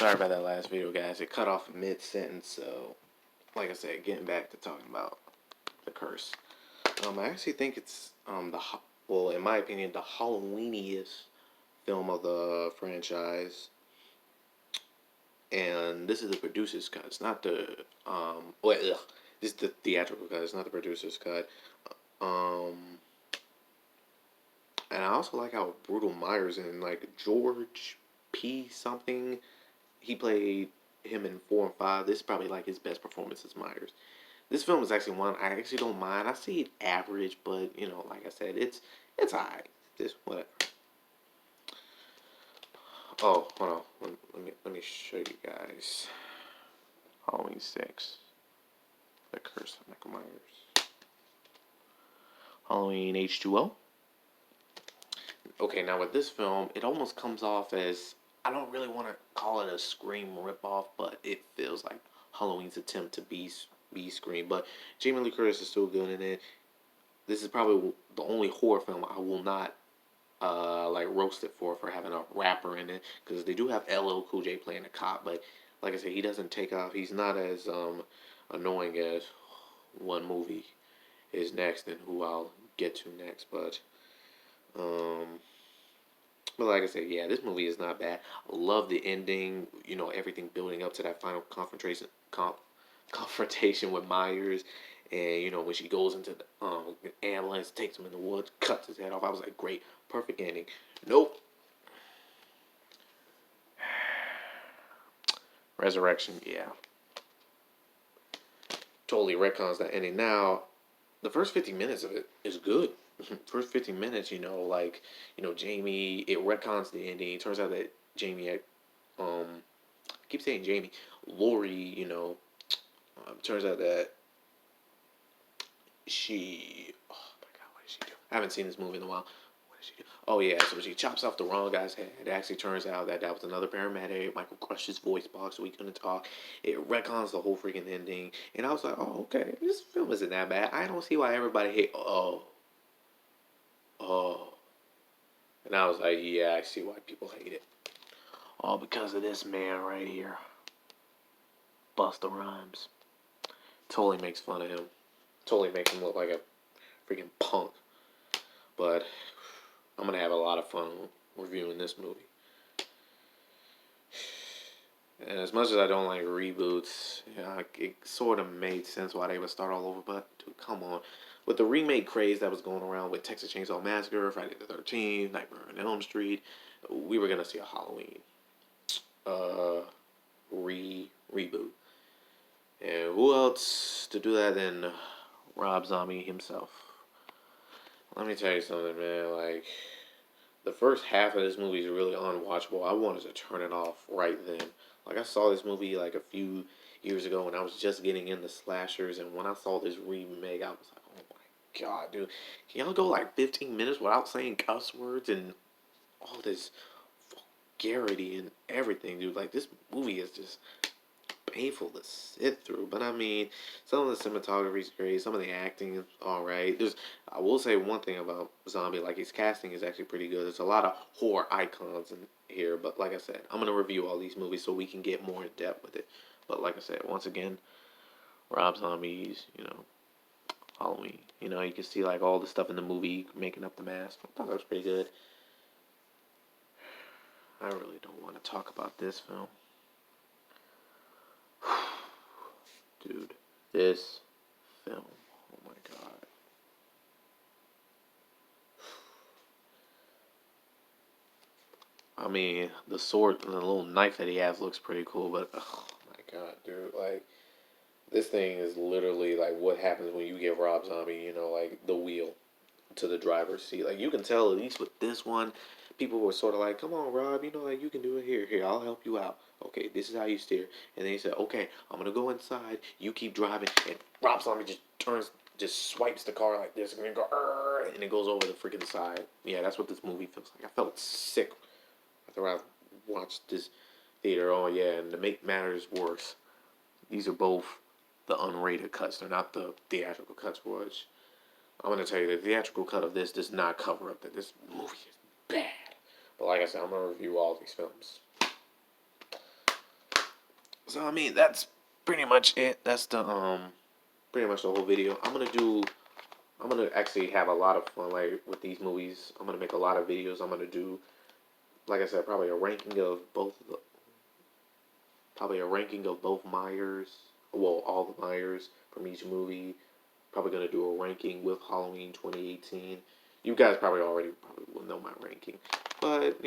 Sorry about that last video, guys. It cut off mid-sentence, so, like I said, getting back to talking about The Curse. I actually think it's, well, in my opinion, the Halloweeniest film of the franchise. And this is the producer's cut. It's not the, this is the theatrical cut. It's not the producer's cut. And I also like how Brutal Myers and, like, George P. something, he played him in 4 and 5. This is probably like his best performance as Myers. This film is actually one I actually don't mind. I see it average, but you know, like I said, it's alright. Just whatever. Oh, hold on. Let me show you guys. Halloween 6. The Curse of Michael Myers. Halloween H2O. Okay, now with this film, it almost comes off as, I don't really want to call it a Scream ripoff, but it feels like Halloween's attempt to be Scream. But Jamie Lee Curtis is still good in it. This is probably the only horror film I will not like roast it for having a rapper in it, because they do have LL Cool J playing a cop, but like I said, he doesn't take off. He's not as annoying as one movie is next, and who I'll get to next, but like I said, yeah, this movie is not bad. I love the ending. You know, everything building up to that final confrontation with Myers, and you know when she goes into the ambulance, takes him in the woods, cuts his head off. I was like, great, perfect ending. Nope. Resurrection, yeah. Totally retcons that ending. Now, the first 50 minutes of it is good. First 15 minutes, you know, like, you know, Jamie, it retcons the ending. It turns out that Jamie had, I keep saying Jamie, Lori, you know, turns out that she, oh my God, what did she do? I haven't seen this movie in a while. What did she do? Oh yeah, so she chops off the wrong guy's head. It actually turns out that was another paramedic. Michael crushed his voice box so he couldn't talk. It retcons the whole freaking ending. And I was like, oh, okay, this film isn't that bad. I don't see why everybody hate, oh. And I was like, yeah, I see why people hate it. All because of this man right here. Busta Rhymes. Totally makes fun of him. Totally makes him look like a freaking punk. But I'm going to have a lot of fun reviewing this movie. And as much as I don't like reboots, yeah, it sort of made sense why they would start all over. But, dude, come on. With the remake craze that was going around with Texas Chainsaw Massacre, Friday the 13th, Nightmare on Elm Street, we were going to see a Halloween reboot. And who else to do that than Rob Zombie himself? Let me tell you something, man. Like, the first half of this movie is really unwatchable. I wanted to turn it off right then. Like, I saw this movie like a few years ago when I was just getting into slashers, and when I saw this remake, I was like, oh my God, dude. Can y'all go like 15 minutes without saying cuss words and all this vulgarity and everything, dude? Like, this movie is just painful to sit through. But I mean, some of the cinematography is great. Some of the acting is alright. I will say one thing about Zombie, like his casting is actually pretty good. There's a lot of horror icons in here, but like I said, I'm gonna review all these movies so we can get more in depth with it. But like I said, once again, Rob Zombie's, you know, Halloween. You know, you can see like all the stuff in the movie making up the mask. I thought that was pretty good. I really don't want to talk about this film. Dude, this film, oh my God. I mean, the sword and the little knife that he has looks pretty cool, but oh my God, dude, like, this thing is literally like what happens when you give Rob Zombie, you know, like the wheel to the driver's seat. Like, you can tell, at least with this one, people were sort of like, come on, Rob, you know, like, you can do it here. Here, I'll help you out. Okay, this is how you steer. And then he said, okay, I'm going to go inside. You keep driving. And Rob Zombie just swipes the car like this. And then and it goes over the freaking side. Yeah, that's what this movie feels like. I felt sick after I watched this theater. Oh, yeah, and to make matters worse, these are both the unrated cuts. They're not the theatrical cuts, which I'm going to tell you, the theatrical cut of this does not cover up that this movie is bad. But like I said, I'm going to review all these films. So I mean, that's pretty much it. That's the pretty much the whole video. I'm gonna actually have a lot of fun like with these movies. I'm gonna make a lot of videos. I'm gonna do, like I said, probably a ranking of both Myers. Well, all the Myers from each movie. Probably gonna do a ranking with Halloween 2018. You guys probably already will know my ranking, but